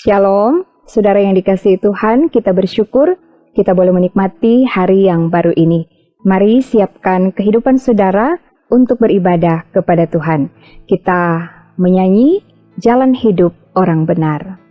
Shalom, saudara yang dikasihi Tuhan, kita bersyukur kita boleh menikmati hari yang baru ini. Mari siapkan kehidupan saudara untuk beribadah kepada Tuhan. Kita menyanyi Jalan Hidup Orang Benar.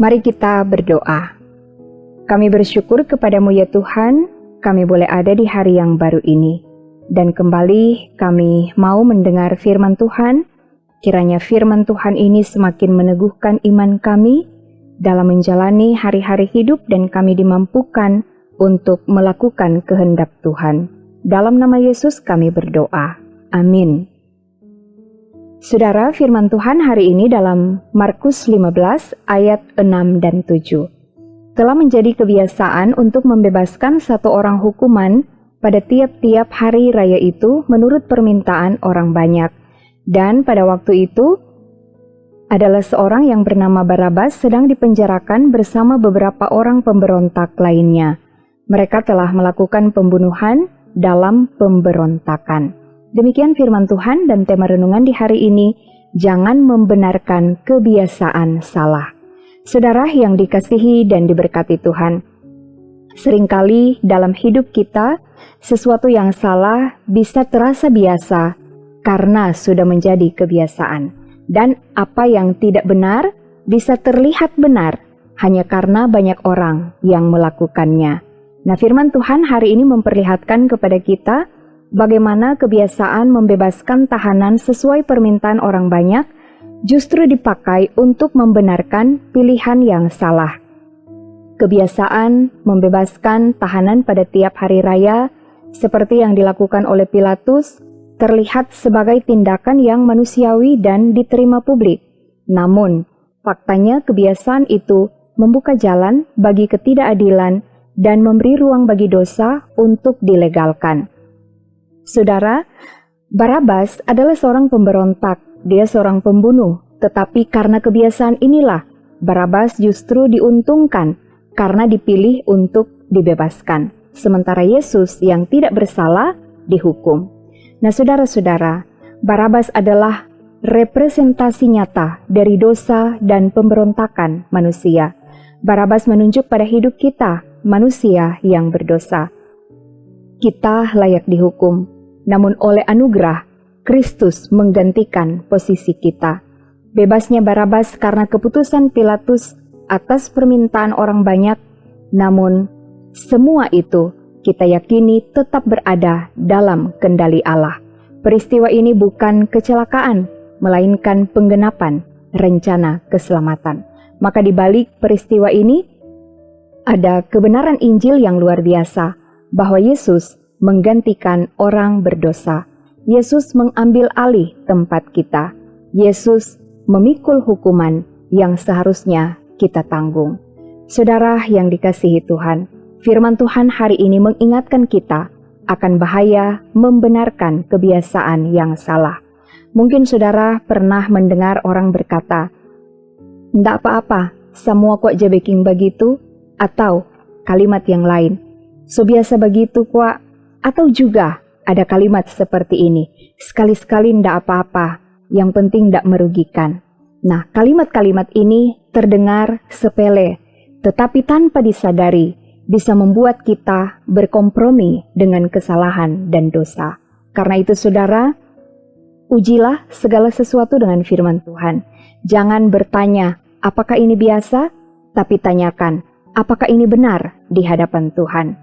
Mari kita berdoa. Kami bersyukur kepadamu ya Tuhan, kami boleh ada di hari yang baru ini. Dan kembali kami mau mendengar firman Tuhan, kiranya firman Tuhan ini semakin meneguhkan iman kami dalam menjalani hari-hari hidup dan kami dimampukan untuk melakukan kehendak Tuhan. Dalam nama Yesus kami berdoa. Amin. Saudara, firman Tuhan hari ini dalam Markus 15 ayat 6 dan 7. Telah menjadi kebiasaan untuk membebaskan satu orang hukuman pada tiap-tiap hari raya itu menurut permintaan orang banyak. Dan pada waktu itu adalah seorang yang bernama Barabas sedang dipenjarakan bersama beberapa orang pemberontak lainnya. Mereka telah melakukan pembunuhan dalam pemberontakan. Demikian firman Tuhan dan tema renungan di hari ini, jangan membenarkan kebiasaan salah. Saudara yang dikasihi dan diberkati Tuhan, seringkali dalam hidup kita, sesuatu yang salah bisa terasa biasa karena sudah menjadi kebiasaan. Dan apa yang tidak benar bisa terlihat benar hanya karena banyak orang yang melakukannya. Nah, firman Tuhan hari ini memperlihatkan kepada kita bagaimana kebiasaan membebaskan tahanan sesuai permintaan orang banyak justru dipakai untuk membenarkan pilihan yang salah. Kebiasaan membebaskan tahanan pada tiap hari raya, seperti yang dilakukan oleh Pilatus, terlihat sebagai tindakan yang manusiawi dan diterima publik. Namun, faktanya kebiasaan itu membuka jalan bagi ketidakadilan dan memberi ruang bagi dosa untuk dilegalkan. Saudara, Barabas adalah seorang pemberontak, dia seorang pembunuh, tetapi karena kebiasaan inilah, Barabas justru diuntungkan karena dipilih untuk dibebaskan. Sementara Yesus yang tidak bersalah dihukum. Nah saudara-saudara, Barabas adalah representasi nyata dari dosa dan pemberontakan manusia. Barabas menunjuk pada hidup kita, manusia yang berdosa. Kita layak dihukum, namun oleh anugerah, Kristus menggantikan posisi kita. Bebasnya Barabas karena keputusan Pilatus atas permintaan orang banyak, namun semua itu kita yakini tetap berada dalam kendali Allah. Peristiwa ini bukan kecelakaan, melainkan penggenapan rencana keselamatan. Maka di balik peristiwa ini, ada kebenaran Injil yang luar biasa, bahwa Yesus menggantikan orang berdosa. Yesus mengambil alih tempat kita. Yesus memikul hukuman yang seharusnya kita tanggung. Saudara yang dikasihi Tuhan, firman Tuhan hari ini mengingatkan kita akan bahaya membenarkan kebiasaan yang salah. Mungkin saudara pernah mendengar orang berkata, "Ndak apa-apa, semua kok jebeking begitu," atau kalimat yang lain, "So biasa begitu kok," atau juga ada kalimat seperti ini, "Sekali-sekali ndak apa-apa, yang penting ndak merugikan." Nah, kalimat-kalimat ini terdengar sepele, tetapi tanpa disadari, bisa membuat kita berkompromi dengan kesalahan dan dosa. Karena itu saudara, ujilah segala sesuatu dengan firman Tuhan. Jangan bertanya, apakah ini biasa? Tapi tanyakan, apakah ini benar di hadapan Tuhan?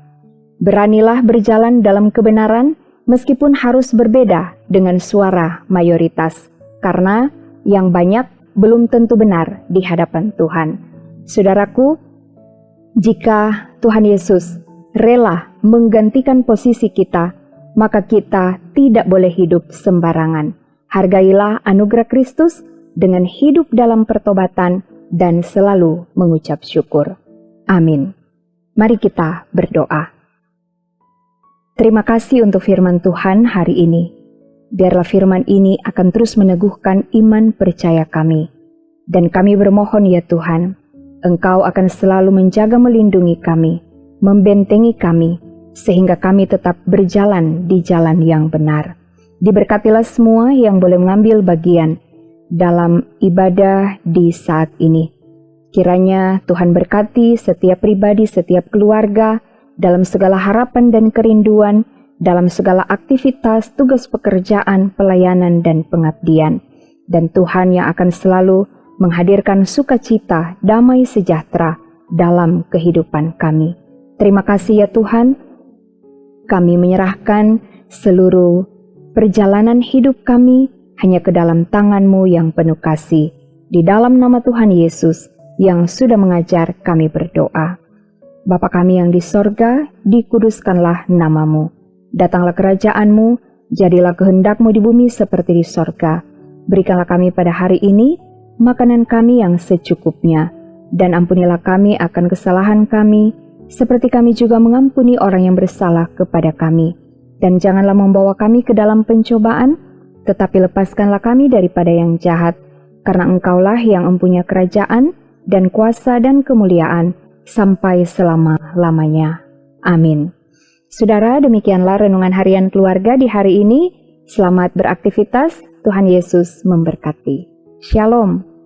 Beranilah berjalan dalam kebenaran meskipun harus berbeda dengan suara mayoritas. Karena yang banyak belum tentu benar di hadapan Tuhan. Saudaraku, jika Tuhan Yesus rela menggantikan posisi kita, maka kita tidak boleh hidup sembarangan. Hargailah anugerah Kristus dengan hidup dalam pertobatan dan selalu mengucap syukur. Amin. Mari kita berdoa. Terima kasih untuk firman Tuhan hari ini. Biarlah firman ini akan terus meneguhkan iman percaya kami. Dan kami bermohon ya Tuhan, Engkau akan selalu menjaga melindungi kami, membentengi kami, sehingga kami tetap berjalan di jalan yang benar. Diberkatilah semua yang boleh mengambil bagian dalam ibadah di saat ini. Kiranya Tuhan berkati setiap pribadi, setiap keluarga, dalam segala harapan dan kerinduan, dalam segala aktivitas, tugas pekerjaan, pelayanan, dan pengabdian. Dan Tuhan yang akan selalu menghadirkan sukacita, damai sejahtera dalam kehidupan kami. Terima kasih ya Tuhan, kami menyerahkan seluruh perjalanan hidup kami hanya ke dalam tangan-Mu yang penuh kasih. Di dalam nama Tuhan Yesus yang sudah mengajar kami berdoa. Bapa kami yang di sorga, dikuduskanlah nama-Mu. Datanglah kerajaan-Mu, jadilah kehendak-Mu di bumi seperti di sorga. Berikanlah kami pada hari ini makanan kami yang secukupnya, dan ampunilah kami akan kesalahan kami, seperti kami juga mengampuni orang yang bersalah kepada kami. Dan janganlah membawa kami ke dalam pencobaan, tetapi lepaskanlah kami daripada yang jahat, karena Engkaulah yang mempunyai kerajaan dan kuasa dan kemuliaan sampai selama-lamanya. Amin. Saudara, demikianlah renungan harian keluarga di hari ini. Selamat beraktivitas, Tuhan Yesus memberkati. Shalom.